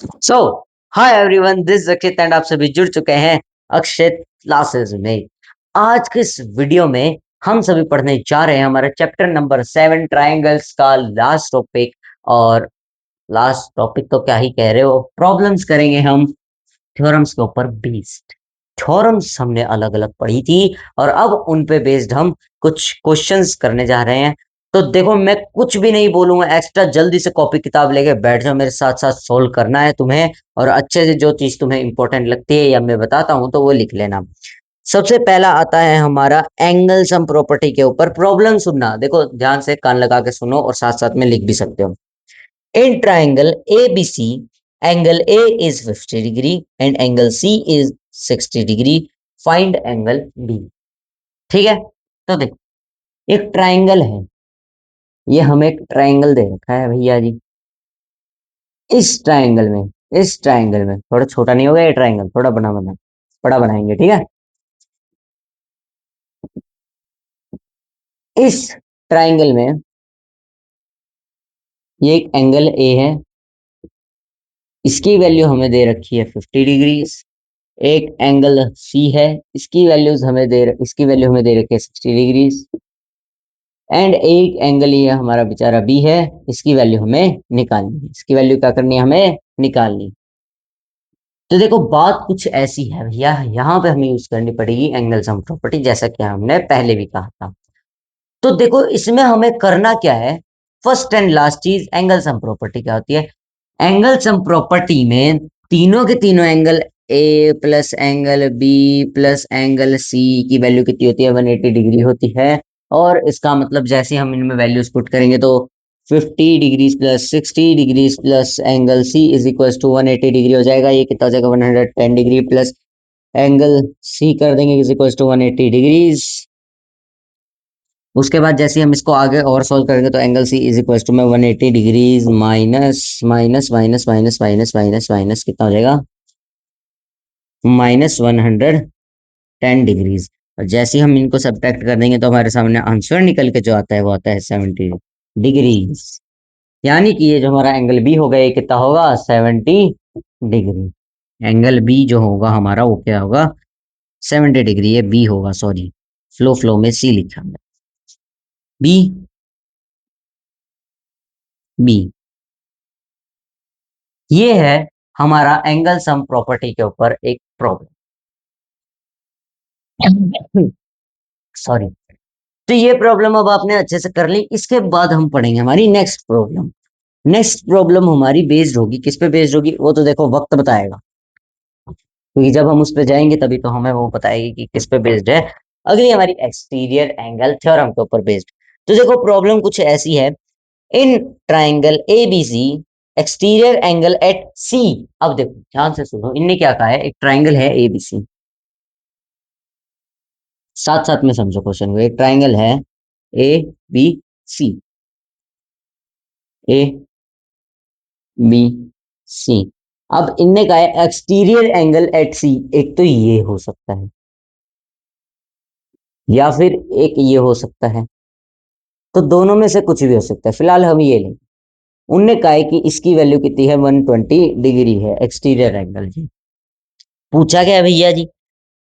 So hi everyone, this Akshit and आप सभी जुड़ चुके हैं अक्षित क्लासेस में। आज के इस वीडियो में हम सभी पढ़ने जा रहे हैं हमारा चैप्टर नंबर 7 ट्राइंगल्स का लास्ट टॉपिक। और लास्ट टॉपिक तो क्या ही कह रहे हो, प्रॉब्लम्स करेंगे हम थ्योरम्स के ऊपर बेस्ड। थ्योरम्स हमने अलग अलग पढ़ी थी और अब उन पे बेस्ड हम कुछ क्वेश्चंस करने जा रहे हैं। तो देखो, मैं कुछ भी नहीं बोलूंगा एक्स्ट्रा, जल्दी से कॉपी किताब लेके बैठ जाओ, मेरे साथ साथ सोल्व करना है तुम्हें। और अच्छे से जो चीज तुम्हें इंपॉर्टेंट लगती है या मैं बताता हूं तो वो लिख लेना। सबसे पहला आता है हमारा एंगल सम प्रॉपर्टी के ऊपर। प्रॉब्लम सुनना, देखो ध्यान से कान लगा के सुनो और साथ साथ में लिख भी सकते हो। In triangle ABC, angle A is 50 degree and angle C is 60 degree. Find angle B। ठीक है, तो देखो एक ट्राइंगल है, ये हमें एक ट्राइंगल दे रखा है भैया जी। इस ट्राइंगल में थोड़ा छोटा नहीं होगा ये ट्राइंगल, थोड़ा बड़ा बनाएंगे, ठीक है। इस ट्राइंगल में ये एक एंगल ए है, इसकी वैल्यू हमें दे रखी है 50 डिग्री। एक एंगल सी है, इसकी वैल्यू हमें दे रखी है 60 डिग्री। एंड एक एंगल ये हमारा बेचारा बी है, इसकी वैल्यू हमें निकालनी है। इसकी वैल्यू क्या करनी है, हमें निकालनी। तो देखो बात कुछ ऐसी है भैया, यहाँ पे हमें यूज करनी पड़ेगी एंगल सम प्रॉपर्टी, जैसा कि हमने पहले भी कहा था। तो देखो इसमें हमें करना क्या है, फर्स्ट एंड लास्ट चीज एंगल सम प्रॉपर्टी क्या होती है। एंगल सम प्रॉपर्टी में तीनों के तीनों angle A plus angle B plus angle C की वैल्यू कितनी होती है, 180 डिग्री होती है। और इसका मतलब जैसे हम इनमें वैल्यूज पुट करेंगे तो 50 degree plus 60 degree plus angle C is equal to 180 degree हो जाएगा। ये कितना हो जाएगा, 110 डिग्री प्लस एंगल सी कर देंगे इज इक्वल टू 180 डिग्रीज। उसके बाद जैसे हम इसको आगे और सोल्व करेंगे तो angle C is equal to में 180 degrees minus minus minus minus minus minus minus कितना हो जाएगा, -110 डिग्रीज। और जैसे ही हम इनको सब्ट्रैक्ट कर देंगे तो हमारे सामने आंसर निकल के जो आता है वो आता है 70 डिग्रीज। यानी कि ये जो हमारा एंगल बी होगा ये कितना होगा, 70 डिग्री। एंगल बी जो होगा हमारा वो क्या होगा, 70 डिग्री। ये बी होगा, सॉरी फ्लो में सी लिखा है, बी बी। ये है हमारा एंगल सम प्रॉपर्टी के ऊपर एक प्रॉब्लम। सॉरी। तो ये प्रॉब्लम अब आपने अच्छे से कर ली। इसके बाद हम पढ़ेंगे हमारी नेक्स्ट प्रॉब्लम। नेक्स्ट प्रॉब्लम हमारी बेस्ड होगी, किस पे बेस्ड होगी वो तो देखो वक्त बताएगा, क्योंकि जब हम उस पे जाएंगे तभी तो हमें वो बताएगी कि किस पे बेस्ड है। अगली हमारी एक्सटीरियर एंगल थ्योरम के ऊपर बेस्ड। तो देखो प्रॉब्लम कुछ ऐसी है, in triangle ABC exterior angle at C. अब देखो ध्यान से सुनो, इनने क्या कहा है, एक ट्राइंगल है एबीसी, साथ साथ में समझो क्वेश्चन को। एक ट्राइंगल है A B C, A B C. अब इनने कहा है एक्सटीरियर एंगल एट सी। एक तो ये हो सकता है या फिर एक ये हो सकता है, तो दोनों में से कुछ भी हो सकता है, फिलहाल हम ये लेंगे। उनने कहा है कि इसकी वैल्यू कितनी है, 120 डिग्री है एक्सटीरियर एंगल जी। पूछा क्या है भैया जी,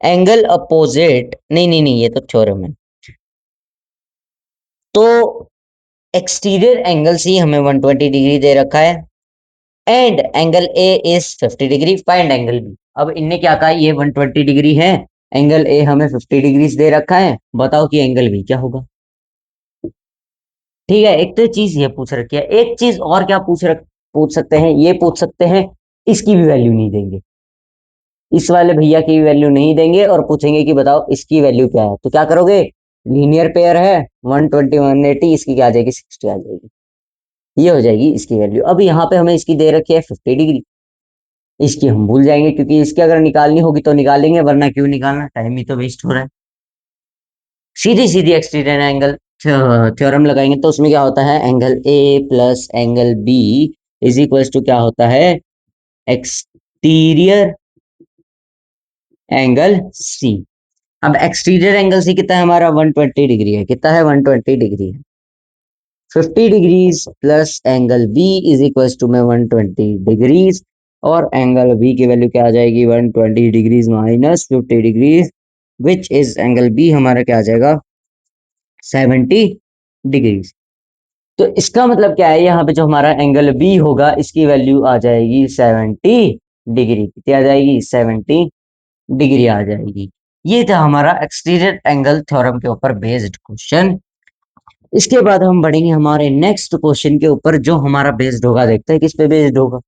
एंगल अपोजिट, नहीं नहीं नहीं, ये तो थ्योरम है। तो एक्सटीरियर एंगल सी हमें 120 डिग्री दे रखा है and angle A is 50 degree, find angle B. अब इनने क्या कहा, ये 120 डिग्री है, एंगल ए हमें 50 डिग्री दे रखा है, बताओ कि एंगल बी क्या होगा। ठीक है, एक तो चीज ये पूछ रखी है, एक चीज और क्या पूछ सकते हैं, ये पूछ सकते हैं इसकी भी वैल्यू नहीं देंगे, इस वाले भैया की भी वैल्यू नहीं देंगे और पूछेंगे कि बताओ इसकी वैल्यू क्या है। तो क्या करोगे, लीनियर पेयर है, 120 180, इसकी क्या आ जाएगी, 60 आ जाएगी। ये हो जाएगी इसकी वैल्यू। अब यहाँ पे हमें इसकी दे रखी है 50 डिग्री, इसकी हम भूल जाएंगे क्योंकि इसकी अगर निकालनी होगी तो निकालेंगे, वरना क्यों निकालना, टाइम ही तो वेस्ट हो रहा है। सीधी सीधी एक्सटीरियर एंगल थ्योरम लगाएंगे तो उसमें क्या होता है, angle A plus angle B is equal to क्या होता है, एक्सटीरियर एंगल सी। अब एक्सटीरियर एंगल सी कितना है हमारा, 120 डिग्री है। कितना है, 120 डिग्री है। 50 degrees plus angle B is equal to में 120 डिग्रीज। और एंगल बी की वैल्यू क्या आ जाएगी 120 degrees minus 50 degrees which is angle B हमारा क्या आ जाएगा 70 डिग्रीज। तो इसका मतलब क्या है यहाँ पे जो हमारा एंगल बी होगा इसकी वैल्यू आ जाएगी 70 डिग्री। कितनी आ जाएगी 70 डिग्री आ जाएगी। ये था हमारा एक्सटीरियर एंगल थ्योरम के ऊपर बेस्ड क्वेश्चन। इसके बाद हम बढ़ेंगे हमारे नेक्स्ट क्वेश्चन के ऊपर जो हमारा बेस्ड होगा। देखते हैं किस पे बेस्ड होगा।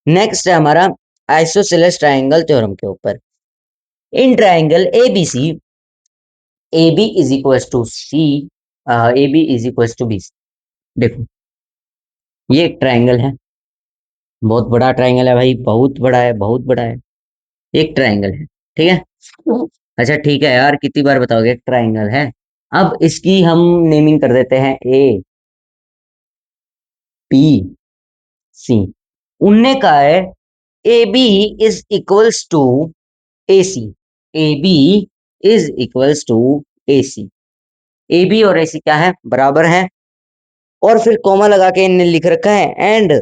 नेक्स्ट है हमारा आइसोसेलेस ट्रायंगल थ्योरम के ऊपर। In triangle ABC A B is equal to C A B is equal to B. देखो ये एक ट्रायंगल है, बहुत बड़ा ट्रायंगल है भाई, बहुत बड़ा है, बहुत बड़ा है। एक ट्रायंगल है, ठीक है। अच्छा ठीक है यार, कितनी बार बताओगे, एक ट्रायंगल है। अब इसकी हम नेमिंग कर देते हैं ए बी सी। उनने कहा है A B is equals to A C. A B is equals to A C. A B और ए सी क्या है, बराबर है। और फिर कॉमा लगा के इनने लिख रखा है and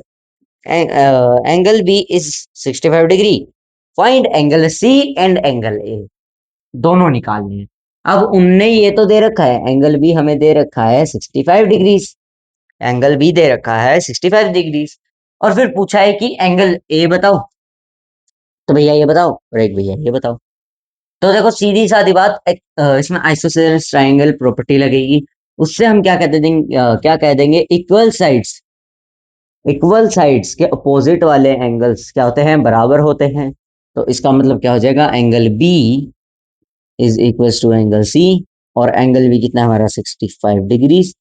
angle B is 65 degree. Find angle C and angle A, दोनों निकालने हैं। अब उनने ये तो दे रखा है, एंगल बी हमें दे रखा है 65 डिग्रीज, एंगल बी दे रखा है 65 डिग्रीज। और फिर पूछा है कि एंगल ए बताओ, तो भैया ये बताओ, और एक भैया ये बताओ। तो देखो सीधी सादी बात, इसमें आइसोसेलेस ट्रायंगल प्रॉपर्टी लगेगी। उससे हम क्या कहते देंगे, क्या कह देंगे, इक्वल साइड्स, इक्वल साइड्स के अपोजिट वाले एंगल्स क्या होते हैं, बराबर होते हैं। तो इसका मतलब क्या हो जाएगा, angle B is equal to angle C. और एंगल बी कितना है हमारा 65 डिग्रीज।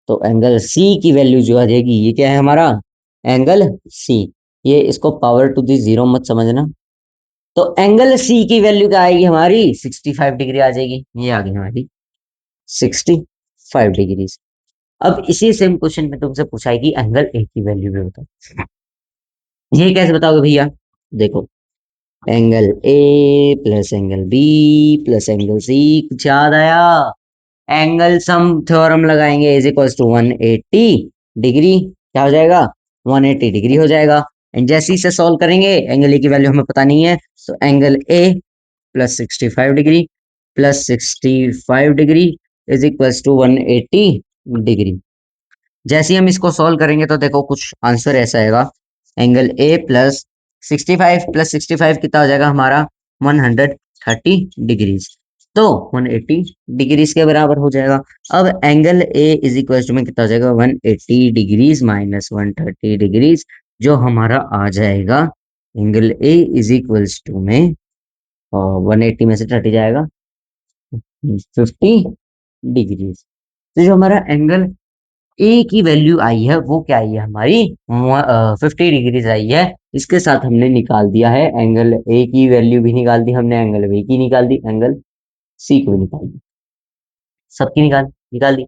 तो एंगल सी की वैल्यू जो आ जाएगी, ये क्या है हमारा एंगल सी। ये इसको पावर टू दी जीरो मत समझना। तो एंगल सी की वैल्यू क्या आएगी हमारी 65 डिग्री आ जाएगी। ये आ गई हमारी 65 डिग्री। अब इसी सेम क्वेश्चन में तुमसे पूछा है कि एंगल ए की वैल्यू भी बताओ। ये कैसे बताओगे भैया, देखो angle A plus angle B plus angle C, कुछ याद आया, एंगल सम थ्योरम लगाएंगे इज इक्वल टू 180 डिग्री। क्या हो जाएगा 180 डिग्री हो जाएगा। एंड जैसे ही से सॉल्व करेंगे, एंगल ए की वैल्यू हमें पता नहीं है, तो angle A plus 65 degree plus 65 degree is equal to 180 degree. जैसे ही हम इसको सॉल्व करेंगे तो देखो कुछ आंसर ऐसा आएगा, एंगल ए प्लस 65 प्लस 65 कितना हो जाएगा हमारा 130 डिग्रीज। तो 180 डिग्रीज के बराबर हो जाएगा। अब angle A is equal to में कितना हो जाएगा 180 डिग्रीज माइनस 130 डिग्रीज, जो हमारा आ जाएगा angle A is equal to में 180 में से 30 जाएगा 50 डिग्रीज। तो जो हमारा एंगल ए की वैल्यू आई है वो क्या आई है हमारी 50 डिग्रीज आई है। इसके साथ हमने निकाल दिया है एंगल ए की वैल्यू भी निकाल दी हमने, एंगल बी की निकाल दी, एंगल सी की भी निकाल दी, सबकी निकाल दी,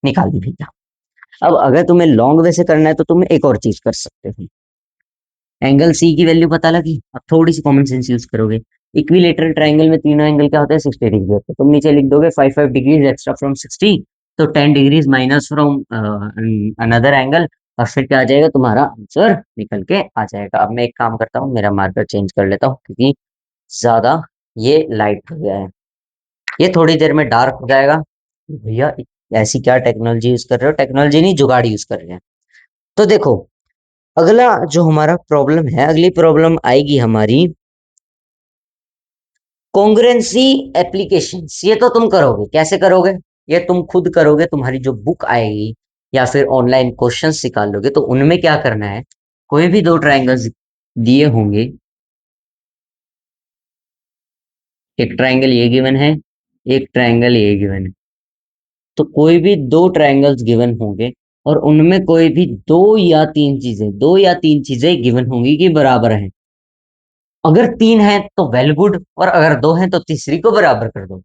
निकाल दी भैया। अब अगर तुम्हें लॉन्ग वे से करना है तो तुम एक और चीज कर सकते हो। एंगल सी की वैल्यू पता लगी, अब थोड़ी सी कॉमन सेंस यूज करोगे। इक्विलेटरल ट्राइंगल में तीनों एंगल क्या होते हैं 60 डिग्री होते हैं। तुम नीचे लिख दोगे 5 डिग्रीज एक्स्ट्रा फ्रॉम 60, तो 10 degrees minus from another angle, और फिर क्या आ जाएगा तुम्हारा आंसर निकल के आ जाएगा। अब मैं एक काम करता हूँ, मेरा मार्कर चेंज कर लेता हूँ क्योंकि ज्यादा ये लाइट हो गया है, ये थोड़ी देर में डार्क हो जाएगा। भैया ऐसी क्या टेक्नोलॉजी यूज कर रहे हो, टेक्नोलॉजी नहीं जुगाड़ यूज कर रहे हैं। तो देखो अगला जो हमारा प्रॉब्लम है, अगली प्रॉब्लम आएगी हमारी कॉन्ग्रुएंसी एप्लीकेशंस। ये तो तुम करोगे, कैसे करोगे, ये तुम खुद करोगे, तुम्हारी जो बुक आएगी या फिर ऑनलाइन क्वेश्चंस निकाल लोगे, तो उनमें क्या करना है, कोई भी दो ट्रायंगल्स दिए होंगे, एक ट्रायंगल ये गिवन है, एक ट्रायंगल ये गिवन है। तो कोई भी दो ट्रायंगल्स गिवन होंगे और उनमें कोई भी दो या तीन चीजें गिवन होंगी कि बराबर हैं। अगर तीन है तो वेल गुड, और अगर दो है तो तीसरी को बराबर कर दो।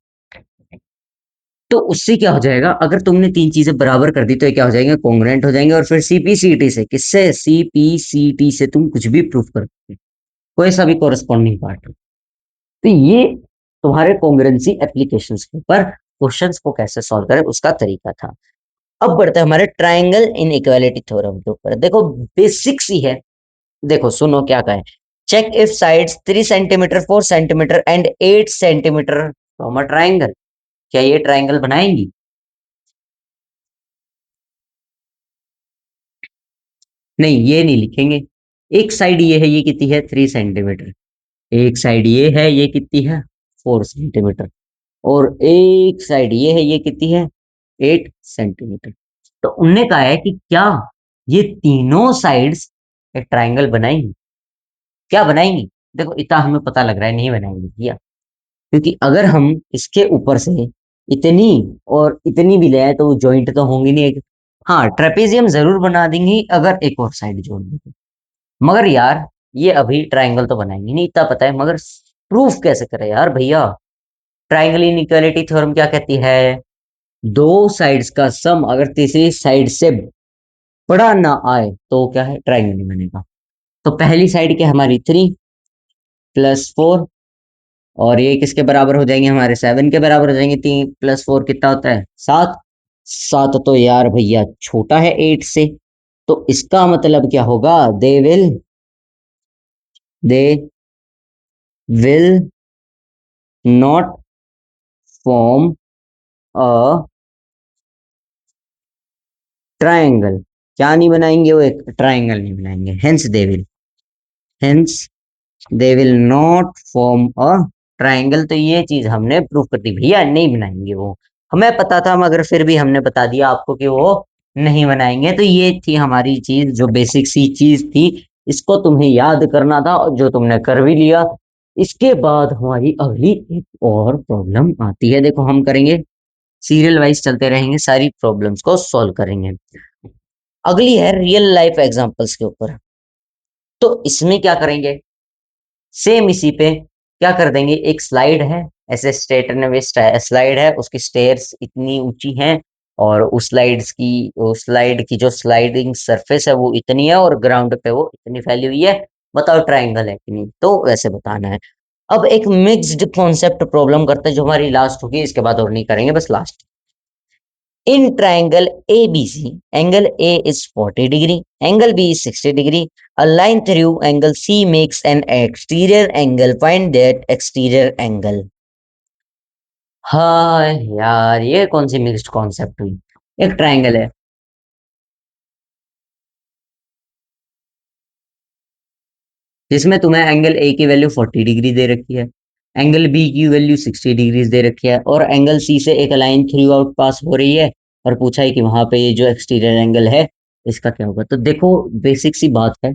तो उससे क्या हो जाएगा, अगर तुमने तीन चीजें बराबर कर दी तो ये क्या हो जाएंगे, कॉन्ग्रुएंट हो जाएंगे। और फिर सीपीसीटी से, किससे, सीपीसीटी से तुम कुछ भी प्रूफ कर सकते हो, कोई सा भी कोरस्पॉन्डिंग पार्ट। तो ये तुम्हारे कॉन्ग्रुएंसी एप्लीकेशंस के ऊपर क्वेश्चंस को कैसे सॉल्व करें उसका तरीका था। अब बढ़ते हैं हमारे ट्राइंगल इनइक्वालिटी थ्योरम के ऊपर। देखो बेसिक्स ही है। देखो सुनो क्या कहा है। Check if sides 3 centimetre 4 centimetre and 8 centimetre from a triangle. क्या ये ट्राइंगल बनाएंगी? नहीं, ये नहीं लिखेंगे। एक साइड ये है, ये कितनी है? 3 सेंटीमीटर। एक साइड ये है, ये कितनी है? 4 सेंटीमीटर। और एक साइड ये है, ये कितनी है? 8 सेंटीमीटर। तो उनने कहा है कि क्या ये तीनों साइड्स एक ट्राइंगल बनाएंगी? क्या बनाएंगी? देखो इतना हमें पता लग रहा है नहीं बनाएंगी भैया। क्योंकि अगर हम इसके ऊपर से इतनी और इतनी भी ले आए तो वो जॉइंट तो होंगी नहीं। एक हाँ, ट्रेपेजियम जरूर बना देंगी अगर एक और साइड जोड़ देंगे। मगर यार ये अभी ट्राइंगल तो बनाएंगे नहीं, इतना पता है। मगर प्रूफ कैसे करें यार भैया? ट्राइंगल इनइक्वालिटी थ्योरम क्या कहती है? दो साइड्स का सम अगर तीसरी साइड से बड़ा ना आए तो क्या है? ट्राइंगल नहीं बनेगा। तो पहली साइड के हमारी 3 + 4, और ये किसके बराबर हो जाएंगे? हमारे 7 के बराबर हो जाएंगे। 3 + 4 कितना होता है? 7। 7 तो यार भैया छोटा है 8 से। तो इसका मतलब क्या होगा? They will not form a triangle. क्या नहीं बनाएंगे? वो एक ट्राइंगल नहीं बनाएंगे। Hence they will not form a triangle. तो ये चीज हमने प्रूव कर दी भैया, नहीं बनाएंगे वो। हमें पता था मगर फिर भी हमने बता दिया आपको कि वो नहीं बनाएंगे। तो ये थी हमारी चीज, जो बेसिक सी चीज थी। इसको तुम्हें याद करना था और जो तुमने कर भी लिया। इसके बाद हमारी अगली एक और प्रॉब्लम आती है। देखो हम करेंगे सीरियल वाइज, चलते रहेंगे, सारी प्रॉब्लम्स को सॉल्व करेंगे। अगली है रियल लाइफ एग्जांपल्स के ऊपर। तो इसमें क्या करेंगे? सेम इसी पे क्या कर देंगे? एक स्लाइड है, ऐसे स्ट्रेटन वे स्लाइड है, उसकी स्टेयर्स इतनी ऊंची हैं, और उस स्लाइड की जो स्लाइडिंग सरफेस है वो इतनी है, और ग्राउंड पे वो इतनी फैली हुई है। बताओ ट्राइंगल है कि नहीं? तो वैसे बताना है। अब एक मिक्स्ड कॉन्सेप्ट प्रॉब्लम करते हैं जो हमारी लास्ट होगी, इसके बाद और नहीं करेंगे, बस last. In triangle ABC, angle A is 40 degree, angle B is 60 degree. A line through angle C makes an exterior angle. Find that exterior angle. हाँ यार, ये कौन सी मिक्स्ड कॉन्सेप्ट हुई? एक ट्राइंगल है जिसमें तुम्हें एंगल ए की वैल्यू 40 डिग्री दे रखी है, एंगल बी की वैल्यू 60 डिग्रीज दे रखी है, और एंगल सी से एक लाइन थ्रू आउट पास हो रही है, और पूछा है कि वहां पे ये जो एक्सटीरियर एंगल है इसका क्या होगा। तो देखो बेसिक सी बात है,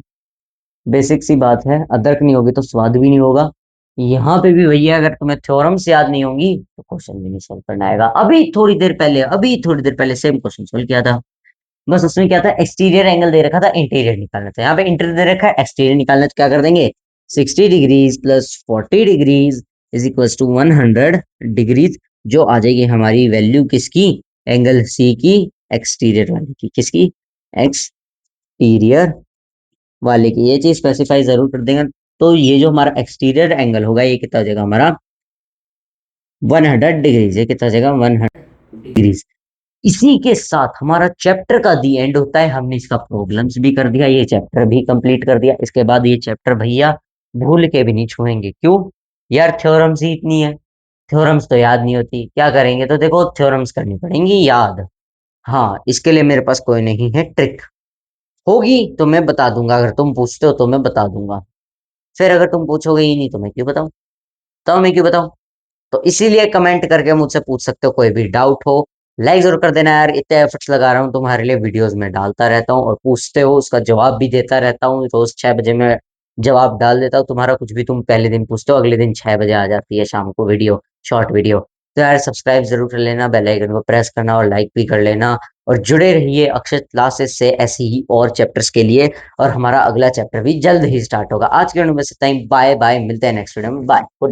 बेसिक सी बात है, अदरक नहीं होगी तो स्वाद भी नहीं होगा। यहाँ पे भी भैया अगर तुम्हें थ्योरम्स याद नहीं होंगी तो क्वेश्चन भी नहीं सॉल्व करना आएगा। अभी थोड़ी देर पहले सेम क्वेश्चन सॉल्व किया था। बस उसमें क्या था? एक्सटीरियर एंगल दे रखा था, इंटीरियर निकालना था। यहाँ पे इंटीरियर दे रखा है, एक्सटीरियर निकालना, तो क्या कर देंगे? 60 degrees plus 40 degrees is equal to 100 degrees. जो आ जाएगी हमारी वैल्यू किसकी? एंगल सी की, एक्सटीरियर वाले की। किसकी? एक्सटीरियर वाले की। ये चीज स्पेसिफाई जरूर कर देंगे। तो ये जो हमारा एक्सटीरियर एंगल होगा ये कितना हो जाएगा हमारा? 100 डिग्रीज। ये कितना हो जाएगा? 100 डिग्रीज। इसी के साथ हमारा चैप्टर का दी एंड होता है। हमने इसका प्रॉब्लम्स भी कर दिया, ये चैप्टर भी कंप्लीट कर दिया। इसके बाद ये चैप्टर भैया भूल के भी नहीं छुएंगे। क्यों? यार थ्योरम्स ही इतनी है, थ्योरम्स तो याद नहीं होती। क्या करेंगे? तो देखो थ्योरम्स करनी पड़ेंगी याद। हाँ, इसके लिए मेरे पास कोई नहीं है ट्रिक। होगी तो मैं बता दूंगा, अगर तुम पूछते हो तो मैं बता दूंगा। फिर अगर तुम पूछोगे ही नहीं तो मैं क्यों बताऊं? तो मैं क्यों बताऊं? तो इसीलिए कमेंट करके मुझसे पूछ सकते हो, कोई भी डाउट हो। लाइक जरूर कर देना यार, इतने एफर्ट्स लगा रहा हूँ तुम्हारे लिए, वीडियोस में डालता रहता हूँ और पूछते हो उसका जवाब भी देता रहता हूँ। रोज 6 बजे मैं जवाब डाल देता हूँ तुम्हारा। कुछ भी तुम पहले दिन पूछते हो अगले दिन 6 बजे आ जाती है शाम को वीडियो, शॉर्ट वीडियो। तो यार सब्सक्राइब जरूर कर लेना, बेल आइकन को प्रेस करना और लाइक भी कर लेना। और जुड़े रहिए अक्षत क्लासेस से ऐसी ही और चैप्टर्स के लिए। और हमारा अगला चैप्टर भी जल्द ही स्टार्ट होगा। आज के वीडियो में इतना ही। बाय बाय, मिलते हैं नेक्स्ट वीडियो में। बाय।